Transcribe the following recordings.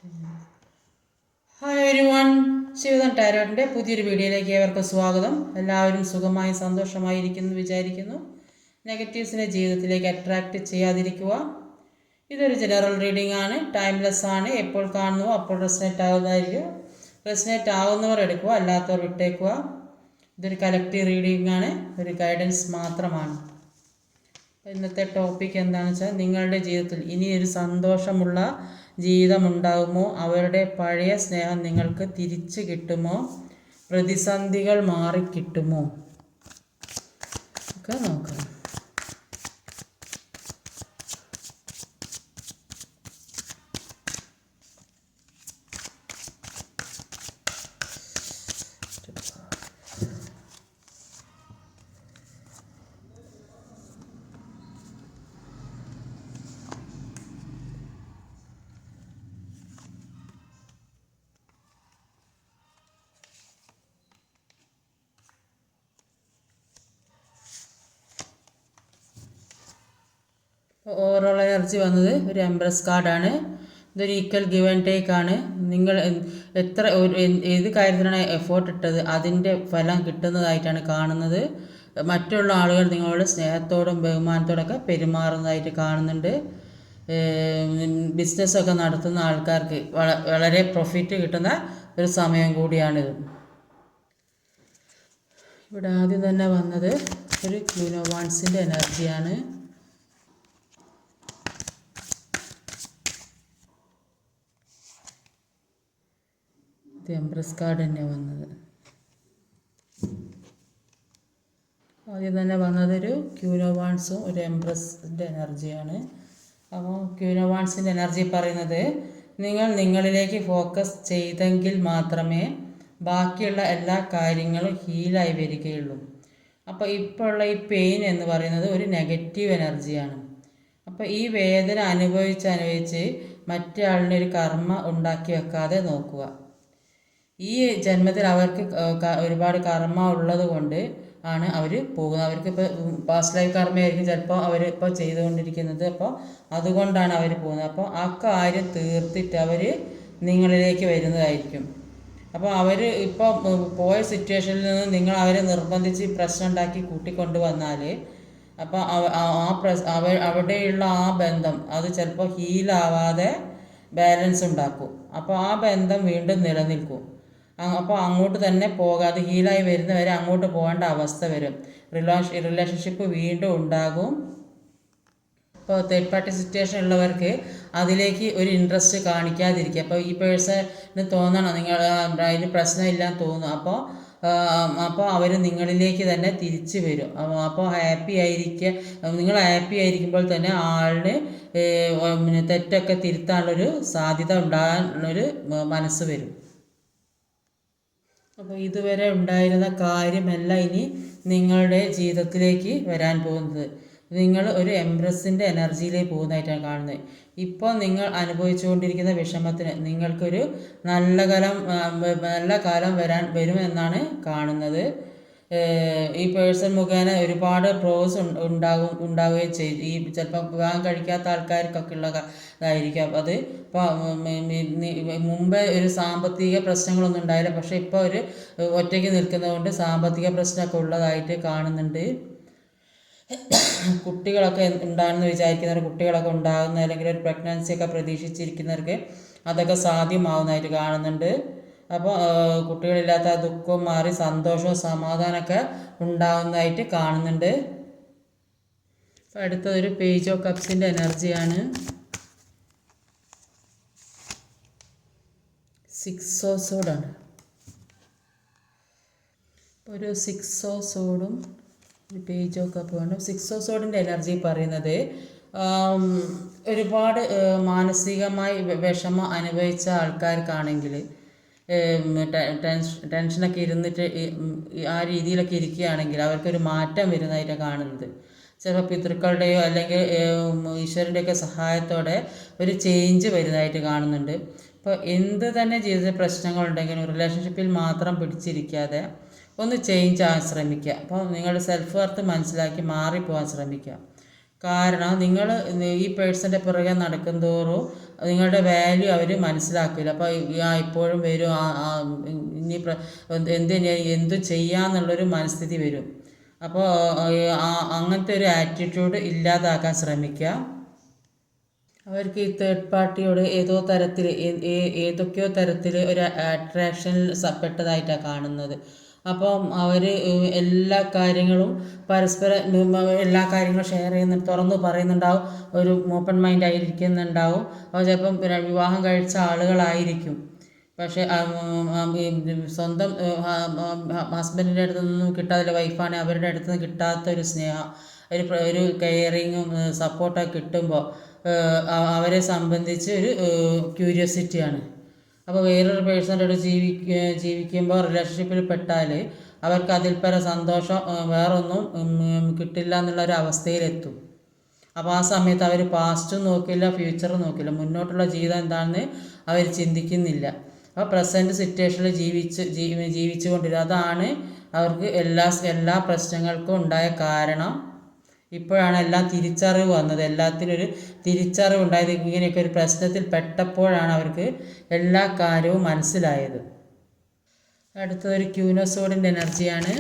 Hi everyone, Shivadan ടാരോട്ടിൻ്റെ പുതിയൊരു വീഡിയോയിലേക്ക് ഏവർക്കും സ്വാഗതം. എല്ലാവരും സുഖമായി സന്തോഷമായിരിക്കുന്നു വിചാരിക്കുന്നു. നെഗറ്റീവ്സിനെ ജീവിതത്തിലേക്ക് അട്രാക്റ്റ് ചെയ്യാതിരിക്കുക. ഇതൊരു ജനറൽ റീഡിംഗ് ആണ്, ടൈംലെസ് ആണ്. എപ്പോൾ കാണുന്നുവോ അപ്പോൾ റെസനേറ്റ് ആവുന്നതായിരിക്കും. റെസനേറ്റ് ആവുന്നവർ എടുക്കുക, അല്ലാത്തവർ വിട്ടേക്കുക. ഇതൊരു കളക്റ്റീവ് റീഡിംഗ് ആണ്, ഒരു ഗൈഡൻസ് മാത്രമാണ്. ഇന്നത്തെ ടോപ്പിക് എന്താണെന്ന് വെച്ചാൽ, നിങ്ങളുടെ ജീവിതത്തിൽ ഇനിയൊരു സന്തോഷമുള്ള ജീവിതമുണ്ടാകുമോ? അവരുടെ പഴയ സ്നേഹം നിങ്ങൾക്ക് തിരിച്ചു കിട്ടുമോ? പ്രതിസന്ധികൾ മാറിക്കിട്ടുമോ ഒക്കെ നോക്കാം. ഓവറോൾ എനർജി വന്നത് ഒരു എംപ്രസ് കാർഡാണ്. ഇതൊരു ഈക്വൽ ഗിവ് ആൻഡ് ടേക്ക് ആണ്. നിങ്ങൾ എത്ര ഏത് കാര്യത്തിനാണ് എഫേർട്ട് ഇട്ടത് അതിൻ്റെ ഫലം കിട്ടുന്നതായിട്ടാണ് കാണുന്നത്. മറ്റുള്ള ആളുകൾ നിങ്ങളോട് സ്നേഹത്തോടും ബഹുമാനത്തോടൊക്കെ പെരുമാറുന്നതായിട്ട് കാണുന്നുണ്ട്. ബിസിനസ്സൊക്കെ നടത്തുന്ന ആൾക്കാർക്ക് വളരെ പ്രോഫിറ്റ് കിട്ടുന്ന ഒരു സമയം കൂടിയാണിത്. ഇവിടെ ആദ്യം തന്നെ വന്നത് ഒരു ക്വീൻ ഓഫ് വാൻഡ്സിൻ്റെ എനർജിയാണ്. എംപ്രസ് കാർഡ് തന്നെ വന്നത്. ആദ്യം തന്നെ വന്നതൊരു ക്വീൻ ഓഫ് വാൻഡ്സും ഒരു എംപ്രസിൻ്റെ എനർജിയാണ്. അപ്പോൾ ക്വീൻ ഓഫ് വാൻഡ്സിൻ്റെ എനർജി പറയുന്നത്, നിങ്ങൾ നിങ്ങളിലേക്ക് ഫോക്കസ് ചെയ്തെങ്കിൽ മാത്രമേ ബാക്കിയുള്ള എല്ലാ കാര്യങ്ങളും ഹീലായി വരികയുള്ളൂ. അപ്പോൾ ഇപ്പോൾ ഉള്ള ഈ പെയിൻ എന്ന് പറയുന്നത് ഒരു നെഗറ്റീവ് എനർജിയാണ്. അപ്പോൾ ഈ വേദന അനുഭവിച്ച് മറ്റേ ആളിൻ്റെ ഒരു കർമ്മ ഉണ്ടാക്കി വെക്കാതെ നോക്കുക. ഈ ജന്മത്തിൽ അവർക്ക് ഒരുപാട് കർമ്മ ഉള്ളത് കൊണ്ട് ആണ് അവർ പോകുന്നത്. അവർക്കിപ്പോൾ പാസ്റ്റ് ലൈഫ് കർമ്മയായിരിക്കും ചിലപ്പോൾ അവരിപ്പോൾ ചെയ്തുകൊണ്ടിരിക്കുന്നത്. അപ്പോൾ അതുകൊണ്ടാണ് അവർ പോകുന്നത്. അപ്പോൾ ആ കാര്യം തീർത്തിട്ട് അവർ നിങ്ങളിലേക്ക് വരുന്നതായിരിക്കും. അപ്പോൾ അവർ ഇപ്പോൾ പോയ സിറ്റുവേഷനിൽ നിന്ന് നിങ്ങൾ അവരെ നിർബന്ധിച്ച് പ്രശ്നം ഉണ്ടാക്കി കൂട്ടിക്കൊണ്ട് വന്നാൽ അപ്പോൾ അവിടെയുള്ള ആ ബന്ധം അത് ചിലപ്പോൾ ഹീലാവാതെ ബാലൻസ് ഉണ്ടാക്കും. അപ്പോൾ ആ ബന്ധം വീണ്ടും നിലനിൽക്കും. അപ്പോൾ അങ്ങോട്ട് തന്നെ പോകാതെ ഹീലായി വരുന്നവരെ അങ്ങോട്ട് പോകേണ്ട അവസ്ഥ വരും. റിലേഷൻഷിപ്പ് വീണ്ടും ഉണ്ടാകും. ഇപ്പോൾ തേർഡ് പാർട്ടി സിറ്റുവേഷൻ ഉള്ളവർക്ക് അതിലേക്ക് ഒരു ഇൻട്രസ്റ്റ് കാണിക്കാതിരിക്കുക. അപ്പോൾ ഈ പേഴ്സണ് തോന്നണം നിങ്ങൾ അതിന് പ്രശ്നമില്ലാന്ന് തോന്നും. അപ്പോൾ അവർ നിങ്ങളിലേക്ക് തന്നെ തിരിച്ചു വരും. അപ്പോൾ ഹാപ്പി നിങ്ങൾ ഹാപ്പി ആയിരിക്കുമ്പോൾ തന്നെ ആളിന് തെറ്റൊക്കെ തിരുത്താനുള്ളൊരു സാധ്യത ഉണ്ടാകാനുള്ളൊരു മനസ്സ് വരും. അപ്പോൾ ഇതുവരെ ഉണ്ടായിരുന്ന കാര്യമല്ല ഇനി നിങ്ങളുടെ ജീവിതത്തിലേക്ക് വരാൻ പോകുന്നത്. നിങ്ങൾ ഒരു എംപ്രസിൻ്റെ എനർജിയിലേക്ക് പോകുന്നതായിട്ടാണ് കാണുന്നത്. ഇപ്പോൾ നിങ്ങൾ അനുഭവിച്ചുകൊണ്ടിരിക്കുന്ന വിഷമത്തിന് നിങ്ങൾക്കൊരു നല്ല കാലം വരുമെന്നാണ് കാണുന്നത്. ഈ പേഴ്സൺ മുഖേന ഒരുപാട് പ്രോസ് ഉണ്ടാവുകയും ചെയ്തു. ഈ ചിലപ്പോൾ വിവാഹം കഴിക്കാത്ത ആൾക്കാർക്കൊക്കെ ഉള്ളതായിരിക്കാം അത്. ഇപ്പോൾ മുമ്പേ ഒരു സാമ്പത്തിക പ്രശ്നങ്ങളൊന്നും ഉണ്ടായില്ല, പക്ഷേ ഇപ്പോൾ ഒരു ഒറ്റയ്ക്ക് നിൽക്കുന്നതുകൊണ്ട് സാമ്പത്തിക പ്രശ്നമൊക്കെ ഉള്ളതായിട്ട് കാണുന്നുണ്ട്. കുട്ടികളൊക്കെ ഉണ്ടാകുമെന്ന് വിചാരിക്കുന്നവർ കുട്ടികളൊക്കെ ഉണ്ടാകുന്ന, അല്ലെങ്കിൽ ഒരു പ്രഗ്നൻസിയൊക്കെ പ്രതീക്ഷിച്ചിരിക്കുന്നവർക്ക് അതൊക്കെ സാധ്യമാവുന്നതായിട്ട് കാണുന്നുണ്ട്. അപ്പോൾ കുട്ടികളില്ലാത്ത ദുഃഖവും മാറി സന്തോഷവും സമാധാനമൊക്കെ ഉണ്ടാകുന്നതായിട്ട് കാണുന്നുണ്ട്. അടുത്തതൊരു പേജ് ഓഫ് കപ്സിൻ്റെ എനർജിയാണ്. 6 ഓഫ് സോഡാണ്. ഒരു 6 ഓഫ് സോഡും ഒരു പേജ് ഓഫ് കപ്പ് വേണം. 6 ഓഫ് സോഡിൻ്റെ എനർജി പറയുന്നത്, ഒരുപാട് മാനസികമായി വിഷമം അനുഭവിച്ച ആൾക്കാർക്കാണെങ്കിൽ ടെൻഷനൊക്കെ ഇരുന്നിട്ട് ആ രീതിയിലൊക്കെ ഇരിക്കുകയാണെങ്കിൽ അവർക്കൊരു മാറ്റം വരുന്നതായിട്ടാണ് കാണുന്നത്. ചിലപ്പോൾ പിതൃക്കളുടെയോ അല്ലെങ്കിൽ ഈശ്വരൻ്റെയൊക്കെ സഹായത്തോടെ ഒരു ചേഞ്ച് വരുന്നതായിട്ട് കാണുന്നുണ്ട്. ഇപ്പോൾ എന്ത് തന്നെ ജീവിതത്തിൽ പ്രശ്നങ്ങളുണ്ടെങ്കിലും റിലേഷൻഷിപ്പിൽ മാത്രം പിടിച്ചിരിക്കാതെ ഒന്ന് ചേഞ്ച് ആകാൻ ശ്രമിക്കുക. അപ്പോൾ നിങ്ങളുടെ സെൽഫ് വർത്ത് മനസ്സിലാക്കി മാറിപ്പോകാൻ ശ്രമിക്കുക. കാരണം നിങ്ങൾ ഈ പേഴ്സൻ്റെ പുറകെ നടക്കുന്തോറും നിങ്ങളുടെ വാല്യൂ അവർ മനസ്സിലാക്കില്ല. അപ്പോൾ ഇപ്പോഴും വരും, ഇനി എന്ത് ചെയ്യാന്നുള്ളൊരു മനസ്ഥിതി വരും. അപ്പോൾ അങ്ങനത്തെ ഒരു ആറ്റിറ്റ്യൂഡ് ഇല്ലാതാക്കാൻ ശ്രമിക്കുക. അവർക്ക് ഈ തേർഡ് പാർട്ടിയോട് ഏതൊക്കെയോ തരത്തിൽ ഒരു അട്രാക്ഷനിൽ പെട്ടതായിട്ടാണ് കാണുന്നത്. അപ്പം അവർ എല്ലാ കാര്യങ്ങളും പരസ്പരം എല്ലാ കാര്യങ്ങളും ഷെയർ ചെയ്യുന്നുണ്ട്, തുറന്ന് പറയുന്നുണ്ടാവും, ഒരു ഓപ്പൺ മൈൻഡ് ആയിരിക്കുന്നുണ്ടാവും. അപ്പോൾ ചിലപ്പം വിവാഹം കഴിച്ച ആളുകളായിരിക്കും, പക്ഷേ സ്വന്തം ഹസ്ബൻഡിൻ്റെ അടുത്ത് നിന്നും കിട്ടാത്ത വൈഫാണ് അവരുടെ അടുത്ത് നിന്ന് കിട്ടാത്തൊരു സ്നേഹം, ഒരു കെയറിങ്ങും സപ്പോർട്ടൊക്കെ കിട്ടുമ്പോൾ അവരെ സംബന്ധിച്ച് ഒരു ക്യൂരിയോസിറ്റിയാണ്. അപ്പോൾ വേറൊരു പേഴ്സണോട് ജീവിക്കുമ്പോൾ റിലേഷൻഷിപ്പിൽ പെട്ടാൽ അവർക്ക് അതിൽ പര സന്തോഷം വേറൊന്നും കിട്ടില്ല എന്നുള്ളൊരു അവസ്ഥയിലെത്തും. അപ്പോൾ ആ സമയത്ത് അവർ പാസ്റ്റും നോക്കില്ല, ഫ്യൂച്ചറും നോക്കില്ല, മുന്നോട്ടുള്ള ജീവിതം എന്താണെന്ന് അവർ ചിന്തിക്കുന്നില്ല. അപ്പോൾ പ്രസൻറ്റ് സിറ്റുവേഷനിൽ ജീവിച്ചു കൊണ്ടിരുന്നത്. അതാണ് അവർക്ക് എല്ലാ പ്രശ്നങ്ങൾക്കും ഉണ്ടായ കാരണം. ഇപ്പോഴാണ് എല്ലാം തിരിച്ചറിവ് വന്നത്, എല്ലാത്തിനൊരു തിരിച്ചറിവ് ഉണ്ടായത്. ഇങ്ങനെയൊക്കെ ഒരു പ്രശ്നത്തിൽ പെട്ടപ്പോഴാണ് അവർക്ക് എല്ലാ കാര്യവും മനസ്സിലായത്. അടുത്തതൊരു ക്യൂനോസോഡിൻ്റെ എനർജിയാണ്.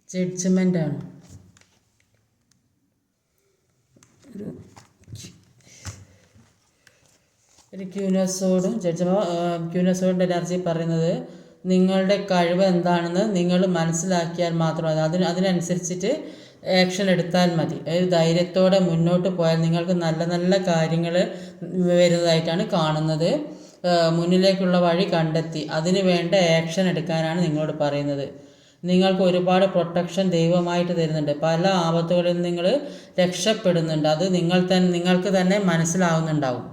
ജഡ്ജ്മെൻ്റ് ആണ്. ഒരു ക്യൂനോസോഡിൻ്റെ എനർജി പറയുന്നത് നിങ്ങളുടെ കഴിവ് എന്താണെന്ന് നിങ്ങൾ മനസ്സിലാക്കിയാൽ മാത്രം അതിനനുസരിച്ചിട്ട് ആക്ഷൻ എടുത്താൽ മതി. ധൈര്യത്തോടെ മുന്നോട്ട് പോയാൽ നിങ്ങൾക്ക് നല്ല നല്ല കാര്യങ്ങൾ വരുന്നതായിട്ടാണ് കാണുന്നത്. മുന്നിലേക്കുള്ള വഴി കണ്ടെത്തി അതിന് വേണ്ട ആക്ഷൻ എടുക്കാനാണ് നിങ്ങളോട് പറയുന്നത്. നിങ്ങൾക്ക് ഒരുപാട് പ്രൊട്ടക്ഷൻ ദൈവമായിട്ട് തരുന്നുണ്ട്. പല ആപത്തുകളിൽ നിന്ന് നിങ്ങൾ രക്ഷപ്പെടുന്നുണ്ട്. അത് നിങ്ങൾക്ക് തന്നെ മനസ്സിലാവുന്നുണ്ടാവും.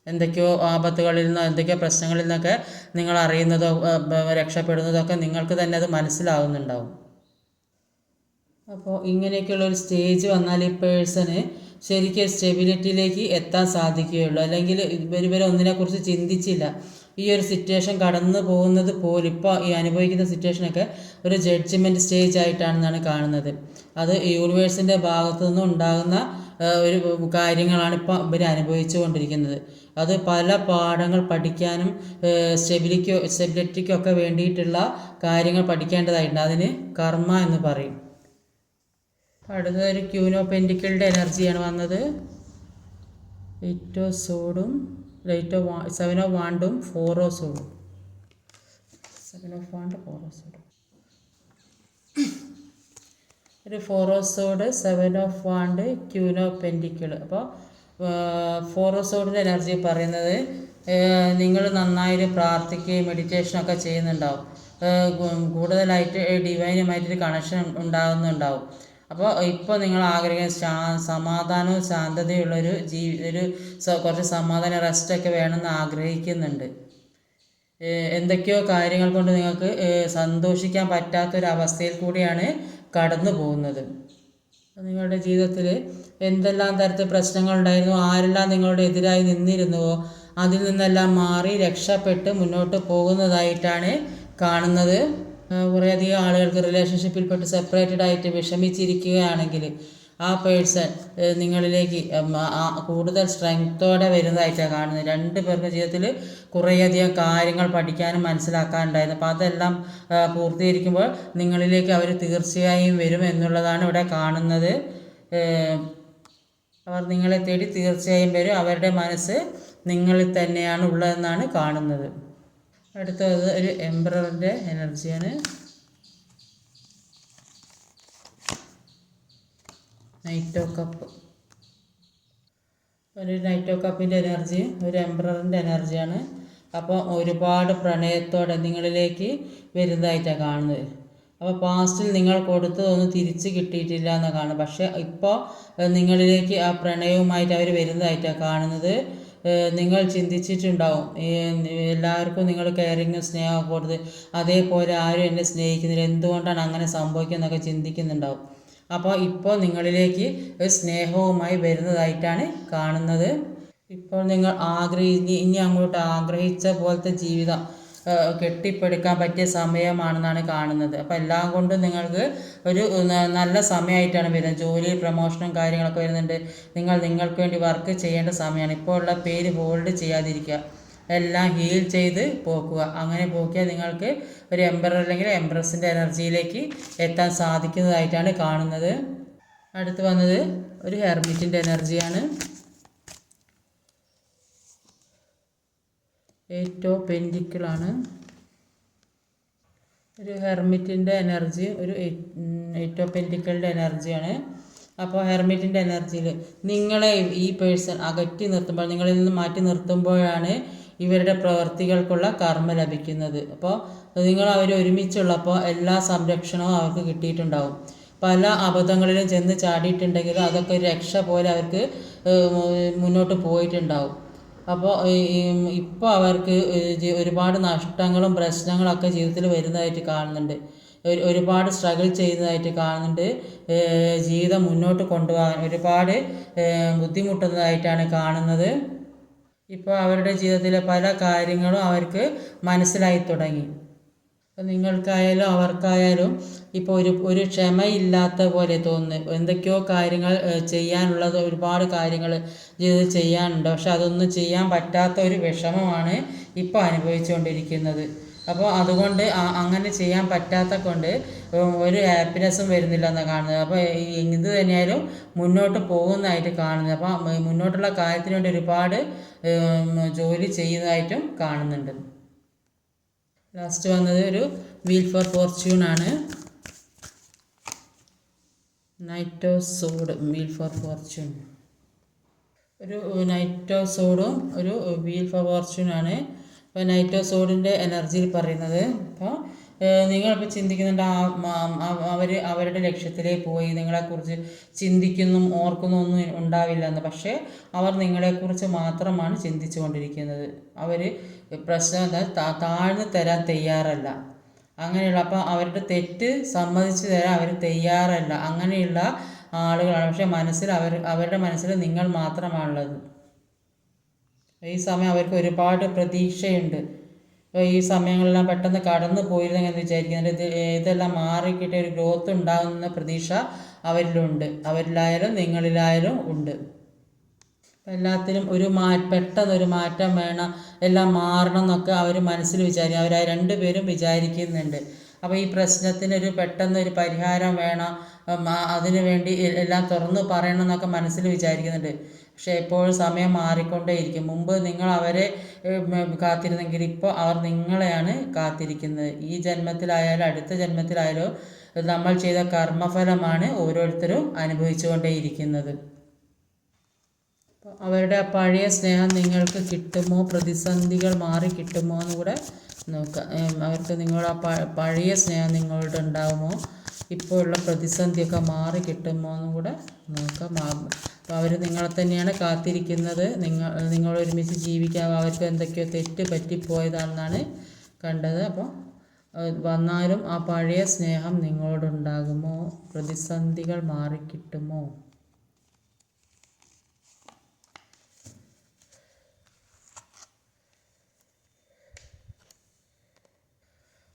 എന്തൊക്കെയോ ആപത്തുകളിൽ നിന്നോ എന്തൊക്കെയോ പ്രശ്നങ്ങളിൽ നിന്നൊക്കെ നിങ്ങൾ അറിയുന്നതോ രക്ഷപ്പെടുന്നതൊക്കെ നിങ്ങൾക്ക് തന്നെ അത് മനസ്സിലാവുന്നുണ്ടാവും. അപ്പോൾ ഇങ്ങനെയൊക്കെയുള്ളൊരു സ്റ്റേജ് വന്നാൽ ഈ പേഴ്സണ് ശരിക്കും സ്റ്റെബിലിറ്റിയിലേക്ക് എത്താൻ സാധിക്കുകയുള്ളൂ. അല്ലെങ്കിൽ ഇവർ ഒന്നിനെക്കുറിച്ച് ചിന്തിച്ചില്ല. ഈ ഒരു സിറ്റുവേഷൻ കടന്നു പോകുന്നത് പോലും ഇപ്പോൾ ഈ അനുഭവിക്കുന്ന സിറ്റുവേഷനൊക്കെ ഒരു ജഡ്ജ്മെൻറ്റ് സ്റ്റേജ് ആയിട്ടാണെന്നാണ് കാണുന്നത്. അത് യൂണിവേഴ്സിൻ്റെ ഭാഗത്തു നിന്നും ഉണ്ടാകുന്ന ഒരു കാര്യങ്ങളാണ് ഇപ്പോൾ ഇവർ അനുഭവിച്ചു കൊണ്ടിരിക്കുന്നത്. അത് പല പാഠങ്ങൾ പഠിക്കാനും സ്റ്റെബിലിറ്റിക്കൊക്കെ വേണ്ടിയിട്ടുള്ള കാര്യങ്ങൾ പഠിക്കേണ്ടതായിട്ടുണ്ട്. അതിന് കർമ്മ എന്ന് പറയും. അടുത്തൊരു ക്യൂൻ ഓഫ് പെൻറ്റിക്കിളിൻ്റെ എനർജിയാണ് വന്നത്. 8 ഓഫ് സോഡും 7 ഓഫ് വാണ്ടും 4 ഓഫ് സോഡും. 7 ഓഫ് വാണ്ട് 4 ഓഫ് സോഡ്. ഒരു 4 of sword, 7 of wand, queen of pentacle. അപ്പോൾ 4 ഓഫ് സോഡിൻ്റെ എനർജി പറയുന്നത് നിങ്ങൾ നന്നായിട്ട് പ്രാർത്ഥിക്കുകയും മെഡിറ്റേഷനൊക്കെ ചെയ്യുന്നുണ്ടാവും. കൂടുതലായിട്ട് ഡിവൈനുമായിട്ടൊരു കണക്ഷൻ ഉണ്ടാകുന്നുണ്ടാവും. അപ്പോൾ ഇപ്പോൾ നിങ്ങൾ ആഗ്രഹിക്കുന്ന സമാധാനവും ശാന്തതയുള്ളൊരു കുറച്ച് സമാധാന റെസ്റ്റൊക്കെ വേണമെന്ന് ആഗ്രഹിക്കുന്നുണ്ട്. എന്തൊക്കെയോ കാര്യങ്ങൾ കൊണ്ട് നിങ്ങൾക്ക് സന്തോഷിക്കാൻ പറ്റാത്തൊരവസ്ഥയിൽ കൂടിയാണ് കടന്നു പോകുന്നത്. നിങ്ങളുടെ ജീവിതത്തിൽ എന്തെല്ലാം തരത്തിൽ പ്രശ്നങ്ങളുണ്ടായിരുന്നു, ആരെല്ലാം നിങ്ങളുടെ എതിരായി നിന്നിരുന്നുവോ അതിൽ നിന്നെല്ലാം മാറി രക്ഷപ്പെട്ട് മുന്നോട്ട് പോകുന്നതായിട്ടാണ് കാണുന്നത്. കുറേയധികം ആളുകൾക്ക് റിലേഷൻഷിപ്പിൽപ്പെട്ട് സെപ്പറേറ്റഡ് ആയിട്ട് വിഷമിച്ചിരിക്കുകയാണെങ്കിൽ ആ പേഴ്സൺ നിങ്ങളിലേക്ക് കൂടുതൽ സ്ട്രെങ്ത്തോടെ വരുന്നതായിട്ടാണ് കാണുന്നത്. 2 പേർക്ക് ജീവിതത്തിൽ കുറേയധികം കാര്യങ്ങൾ പഠിക്കാനും മനസ്സിലാക്കാനുണ്ടായിരുന്നു. അപ്പോൾ അതെല്ലാം പൂർത്തീകരിക്കുമ്പോൾ നിങ്ങളിലേക്ക് അവർ തീർച്ചയായും വരും എന്നുള്ളതാണ് ഇവിടെ കാണുന്നത്. അവർ നിങ്ങളെ തേടി തീർച്ചയായും വരും. അവരുടെ മനസ്സ് നിങ്ങളിൽ തന്നെയാണ് ഉള്ളതെന്നാണ് കാണുന്നത്. അടുത്തത് ഒരു എംപററിൻ്റെ എനർജിയാണ്. Knight of cup. ഒരു നൈറ്റ് ഓഫ് കപ്പിൻ്റെ എനർജി ഒരു എംപററിൻ്റെ എനർജിയാണ്. അപ്പോൾ ഒരുപാട് പ്രണയത്തോടെ നിങ്ങളിലേക്ക് വരുന്നതായിട്ടാണ് കാണുന്നത്. അപ്പോൾ പാസ്റ്റിൽ നിങ്ങൾ കൊടുത്തതൊന്നും തിരിച്ച് കിട്ടിയിട്ടില്ല എന്നാണ് കാണുന്നത്. പക്ഷേ ഇപ്പോൾ നിങ്ങളിലേക്ക് ആ പ്രണയവുമായിട്ട് അവർ വരുന്നതായിട്ടാണ് കാണുന്നത്. നിങ്ങൾ ചിന്തിച്ചിട്ടുണ്ടാവും, എല്ലാവർക്കും നിങ്ങൾ കെയറിങ്ങും സ്നേഹമൊക്കെ കൊടുത്ത് അതേപോലെ ആരും എന്നെ സ്നേഹിക്കുന്നില്ല, എന്തുകൊണ്ടാണ് അങ്ങനെ സംഭവിക്കുന്നതൊക്കെ ചിന്തിക്കുന്നുണ്ടാവും. അപ്പോൾ ഇപ്പോൾ നിങ്ങളിലേക്ക് ഒരു സ്നേഹവുമായി വരുന്നതായിട്ടാണ് കാണുന്നത്. ഇപ്പോൾ നിങ്ങൾ ഇനി അങ്ങോട്ട് ആഗ്രഹിച്ച പോലത്തെ ജീവിതം കെട്ടിപ്പടുക്കാൻ പറ്റിയ സമയമാണെന്നാണ് കാണുന്നത്. അപ്പോൾ എല്ലാം കൊണ്ടും നിങ്ങൾക്ക് ഒരു നല്ല സമയമായിട്ടാണ് വരുന്നത്. ജോലി പ്രമോഷനും കാര്യങ്ങളൊക്കെ വരുന്നുണ്ട്. നിങ്ങൾക്ക് വേണ്ടി വർക്ക് ചെയ്യേണ്ട സമയമാണ്. ഇപ്പോൾ ഉള്ള പേര് ഹോൾഡ് ചെയ്യാതിരിക്കുക, എല്ലാം ഹീൽ ചെയ്ത് പോക്കുക. അങ്ങനെ പോക്കിയാൽ നിങ്ങൾക്ക് ഒരു എംബർ അല്ലെങ്കിൽ എംപ്രസിൻ്റെ എനർജിയിലേക്ക് എത്താൻ സാധിക്കുന്നതായിട്ടാണ് കാണുന്നത്. അടുത്ത് വന്നത് ഒരു ഹെർമിറ്റിൻ്റെ എനർജിയാണ്. 8 ഓഫ് പെൻറ്റിക്കിൾ ആണ്. ഒരു ഹെർമിറ്റിൻ്റെ എനർജി ഒരു 8 ഓഫ് പെൻറ്റിക്കിളിൻ്റെ എനർജിയാണ്. അപ്പോൾ ഹെർമിറ്റിൻ്റെ എനർജിയിൽ നിങ്ങളെ ഈ പേഴ്സൺ അകറ്റി നിർത്തുമ്പോൾ, നിങ്ങളിൽ നിന്ന് മാറ്റി നിർത്തുമ്പോഴാണ് ഇവരുടെ പ്രവർത്തികൾക്കുള്ള കർമ്മ ലഭിക്കുന്നത്. അപ്പോൾ നിങ്ങൾ അവർ ഒരുമിച്ചുള്ളപ്പോൾ എല്ലാ സംരക്ഷണവും അവർക്ക് കിട്ടിയിട്ടുണ്ടാവും. പല അബദ്ധങ്ങളിലും ചെന്ന് ചാടിയിട്ടുണ്ടെങ്കിലും അതൊക്കെ ഒരു രക്ഷ പോലെ അവർക്ക് മുന്നോട്ട് പോയിട്ടുണ്ടാവും. അപ്പോൾ ഇപ്പോൾ അവർക്ക് ഒരുപാട് നഷ്ടങ്ങളും പ്രശ്നങ്ങളൊക്കെ ജീവിതത്തിൽ വരുന്നതായിട്ട് കാണുന്നുണ്ട്. ഒരുപാട് സ്ട്രഗിൾ ചെയ്യുന്നതായിട്ട് കാണുന്നുണ്ട്. ജീവിതം മുന്നോട്ട് കൊണ്ടുപോകാൻ ഒരുപാട് ബുദ്ധിമുട്ടുന്നതായിട്ടാണ് കാണുന്നത്. ഇപ്പോൾ അവരുടെ ജീവിതത്തിലെ പല കാര്യങ്ങളും അവർക്ക് മനസ്സിലായി തുടങ്ങി. നിങ്ങൾക്കായാലും അവർക്കായാലും ഇപ്പോൾ ഒരു ക്ഷമയില്ലാത്ത പോലെ തോന്നുന്നു. എന്തൊക്കെയോ കാര്യങ്ങൾ ചെയ്യാനുള്ളത്, ഒരുപാട് കാര്യങ്ങൾ ജീവിതത്തിൽ ചെയ്യാനുണ്ട്. പക്ഷെ അതൊന്നും ചെയ്യാൻ പറ്റാത്ത ഒരു വിഷമമാണ് ഇപ്പോൾ അനുഭവിച്ചുകൊണ്ടിരിക്കുന്നത്. അപ്പോൾ അതുകൊണ്ട് അങ്ങനെ ചെയ്യാൻ പറ്റാത്ത കൊണ്ട് ഒരു ഹാപ്പിനെസ്സും വരുന്നില്ല എന്നാണ് കാണുന്നത്. അപ്പോൾ ഇത് തന്നെയായാലും മുന്നോട്ട് പോകുന്നതായിട്ട് കാണുന്നത്. അപ്പോൾ മുന്നോട്ടുള്ള കാര്യത്തിന് വേണ്ടി ഒരുപാട് ജോലി ചെയ്യുന്നതായിട്ടും കാണുന്നുണ്ട്. ലാസ്റ്റ് വന്നത് ഒരു വീൽ ഫോർ ഫോർച്യൂൺ ആണ്. Knight of sword, wheel of fortune. ഒരു നൈറ്റ് ഓഫ് സോഡും ഒരു വീൽ ഫോർ ഫോർച്യൂൺ ആണ്. അപ്പോൾ നൈറ്റ് ഓഫ് സോഡിൻ്റെ എനർജിയിൽ പറയുന്നത്, അപ്പോൾ നിങ്ങളിപ്പോൾ ചിന്തിക്കുന്നുണ്ട് അവരുടെ ലക്ഷ്യത്തിലേക്ക് പോയി നിങ്ങളെക്കുറിച്ച് ചിന്തിക്കുന്നും ഓർക്കുന്നു ഒന്നും ഉണ്ടാവില്ലെന്ന്. പക്ഷേ അവർ നിങ്ങളെക്കുറിച്ച് മാത്രമാണ് ചിന്തിച്ചു കൊണ്ടിരിക്കുന്നത്. അവർ പ്രശ്നം താഴ്ന്നു തരാൻ തയ്യാറല്ല. അങ്ങനെയുള്ള അപ്പോൾ അവരുടെ തെറ്റ് സമ്മതിച്ചു തരാൻ അവർ തയ്യാറല്ല. അങ്ങനെയുള്ള ആളുകളാണ്. പക്ഷേ അവരുടെ മനസ്സിൽ നിങ്ങൾ മാത്രമാണുള്ളത്. ഈ സമയം അവർക്ക് ഒരുപാട് പ്രതീക്ഷയുണ്ട്. അപ്പോൾ ഈ സമയങ്ങളെല്ലാം പെട്ടെന്ന് കടന്നു പോയിരുന്നെങ്കിൽ വിചാരിക്കുന്നുണ്ട്. ഇതെല്ലാം മാറിക്കിട്ടിയ ഒരു ഗ്രോത്ത് ഉണ്ടാകുന്ന പ്രതീക്ഷ അവരിലുണ്ട്. അവരിലായാലും നിങ്ങളിലായാലും ഉണ്ട്. എല്ലാത്തിനും പെട്ടെന്നൊരു മാറ്റം വേണം, എല്ലാം മാറണം എന്നൊക്കെ അവർ മനസ്സിൽ വിചാരിക്കും. അവർ രണ്ടുപേരും വിചാരിക്കുന്നുണ്ട്. അപ്പോൾ ഈ പ്രശ്നത്തിനൊരു പെട്ടെന്നൊരു പരിഹാരം വേണം, അതിനു വേണ്ടി എല്ലാം തുറന്നു പറയണം എന്നൊക്കെ മനസ്സിൽ വിചാരിക്കുന്നുണ്ട്. പക്ഷേ എപ്പോഴും സമയം മാറിക്കൊണ്ടേയിരിക്കും. മുമ്പ് നിങ്ങൾ അവരെ കാത്തിരുന്നെങ്കിൽ ഇപ്പോൾ അവർ നിങ്ങളെയാണ് കാത്തിരിക്കുന്നത്. ഈ ജന്മത്തിലായാലും അടുത്ത ജന്മത്തിലായാലും നമ്മൾ ചെയ്ത കർമ്മഫലമാണ് ഓരോരുത്തരും അനുഭവിച്ചുകൊണ്ടേയിരിക്കുന്നത്. അവരുടെ പഴയ സ്നേഹം നിങ്ങൾക്ക് കിട്ടുമോ, പ്രതിസന്ധികൾ മാറി കിട്ടുമോ എന്ന് കൂടെ നോക്കാം. അവർക്ക് നിങ്ങളുടെ പഴയ സ്നേഹം നിങ്ങളോട് ഉണ്ടാകുമോ, ഇപ്പോൾ ഉള്ള പ്രതിസന്ധിയൊക്കെ മാറി കിട്ടുമോ എന്നും കൂടെ നോക്കാം. അപ്പോൾ അവർ നിങ്ങളെ തന്നെയാണ് കാത്തിരിക്കുന്നത്. നിങ്ങൾ ഒരുമിച്ച് ജീവിക്കാൻ അവർക്ക് എന്തൊക്കെയോ തെറ്റ് പറ്റിപ്പോയതാണെന്നാണ് കണ്ടത്. അപ്പോൾ വന്നാലും ആ പഴയ സ്നേഹം നിങ്ങളോടുണ്ടാകുമോ, പ്രതിസന്ധികൾ മാറിക്കിട്ടുമോ?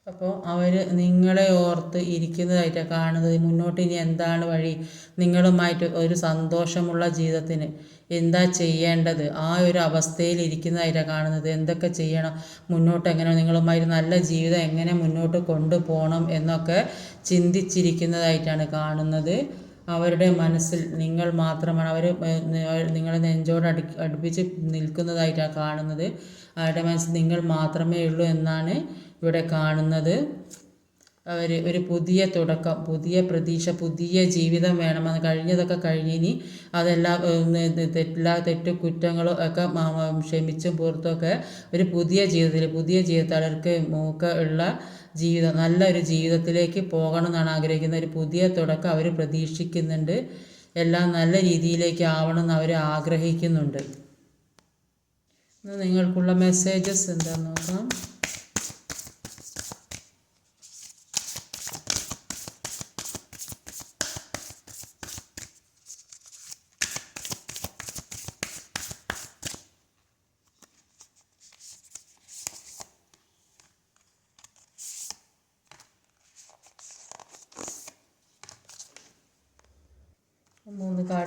അപ്പോൾ അവർ നിങ്ങളെ ഓർത്ത് ഇരിക്കുന്നതായിട്ടാണ് കാണുന്നത്. മുന്നോട്ട് ഇനി എന്താണ് വഴി, നിങ്ങളുമായിട്ട് ഒരു സന്തോഷമുള്ള ജീവിതത്തിന് എന്താ ചെയ്യേണ്ടത്, ആ ഒരു അവസ്ഥയിൽ ഇരിക്കുന്നതായിട്ടാണ് കാണുന്നത്. എന്തൊക്കെ ചെയ്യണം, മുന്നോട്ട് എങ്ങനെ നിങ്ങളുമായി നല്ല ജീവിതം എങ്ങനെ മുന്നോട്ട് കൊണ്ടുപോകണം എന്നൊക്കെ ചിന്തിച്ചിരിക്കുന്നതായിട്ടാണ് കാണുന്നത്. അവരുടെ മനസ്സിൽ നിങ്ങൾ മാത്രമാണ്. അവർ നിങ്ങളെ നെഞ്ചോട് അടുപ്പിച്ച് നിൽക്കുന്നതായിട്ടാണ് കാണുന്നത്. അവരുടെ മനസ്സിൽ നിങ്ങൾ മാത്രമേ ഉള്ളൂ എന്നാണ് ഇവിടെ കാണുന്നത്. അവർ ഒരു പുതിയ തുടക്കം, പുതിയ പ്രതീക്ഷ, പുതിയ ജീവിതം വേണമെന്ന്, കഴിഞ്ഞതൊക്കെ കഴിഞ്ഞിനി അതെല്ലാം എല്ലാ കുറ്റങ്ങളും ഒക്കെ ക്ഷമിച്ചും പുറത്തൊക്കെ ഒരു പുതിയ ജീവിതത്തിൽ അവർക്ക് ഉള്ള ജീവിതം, നല്ലൊരു ജീവിതത്തിലേക്ക് പോകണം എന്നാണ് ആഗ്രഹിക്കുന്നത്. ഒരു പുതിയ തുടക്കം അവർ പ്രതീക്ഷിക്കുന്നുണ്ട്. എല്ലാം നല്ല രീതിയിലേക്ക് ആവണമെന്ന് അവർ ആഗ്രഹിക്കുന്നുണ്ട്. നിങ്ങൾക്കുള്ള മെസ്സേജസ് എന്താണെന്ന് നോക്കാം.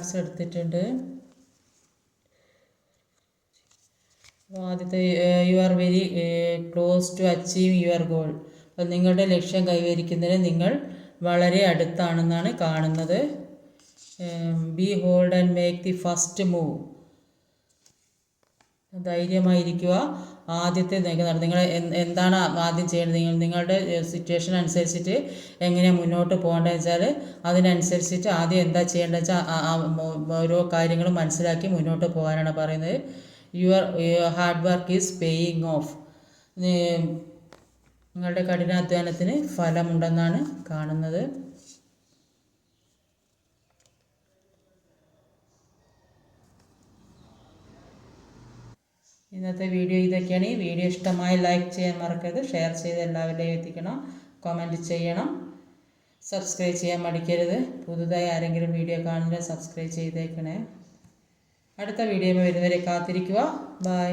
കാർഡ്സ് എടുത്തിട്ടുണ്ട്. അപ്പോൾ ആദ്യത്തെ you are very close to achieve your goal. അപ്പോൾ നിങ്ങളുടെ ലക്ഷ്യം കൈവരിക്കുന്നതിന് നിങ്ങൾ വളരെ അടുത്താണെന്നാണ് കാണുന്നത്. Be bold and make the first move. ധൈര്യമായിരിക്കുക. ആദ്യത്തെ നിങ്ങൾ എന്താണ് ആദ്യം ചെയ്യേണ്ടത്, നിങ്ങളുടെ സിറ്റുവേഷൻ അനുസരിച്ചിട്ട് എങ്ങനെ മുന്നോട്ട് പോകേണ്ടതെന്ന് വെച്ചാൽ അതിനനുസരിച്ചിട്ട് ആദ്യം എന്താ ചെയ്യേണ്ടത് വെച്ചാൽ ഓരോ കാര്യങ്ങളും മനസ്സിലാക്കി മുന്നോട്ട് പോകാനാണ് പറയുന്നത്. Your hard work is paying of. നിങ്ങളുടെ കഠിനാധ്വാനത്തിന് ഫലമുണ്ടെന്നാണ് കാണുന്നത്. ഇന്നത്തെ വീഡിയോ ഇതൊക്കെയാണ്. ഈ വീഡിയോ ഇഷ്ടമായി ലൈക്ക് ചെയ്യാൻ മറക്കരുത്. ഷെയർ ചെയ്ത് എല്ലാവരിലേക്കും എത്തിക്കണം. കമൻറ്റ് ചെയ്യണം. സബ്സ്ക്രൈബ് ചെയ്യാൻ മടിക്കരുത്. പുതുതായി ആരെങ്കിലും വീഡിയോ കാണുന്നത് സബ്സ്ക്രൈബ് ചെയ്തേക്കണേ. അടുത്ത വീഡിയോ വരുന്നവരെ കാത്തിരിക്കുക. ബൈ.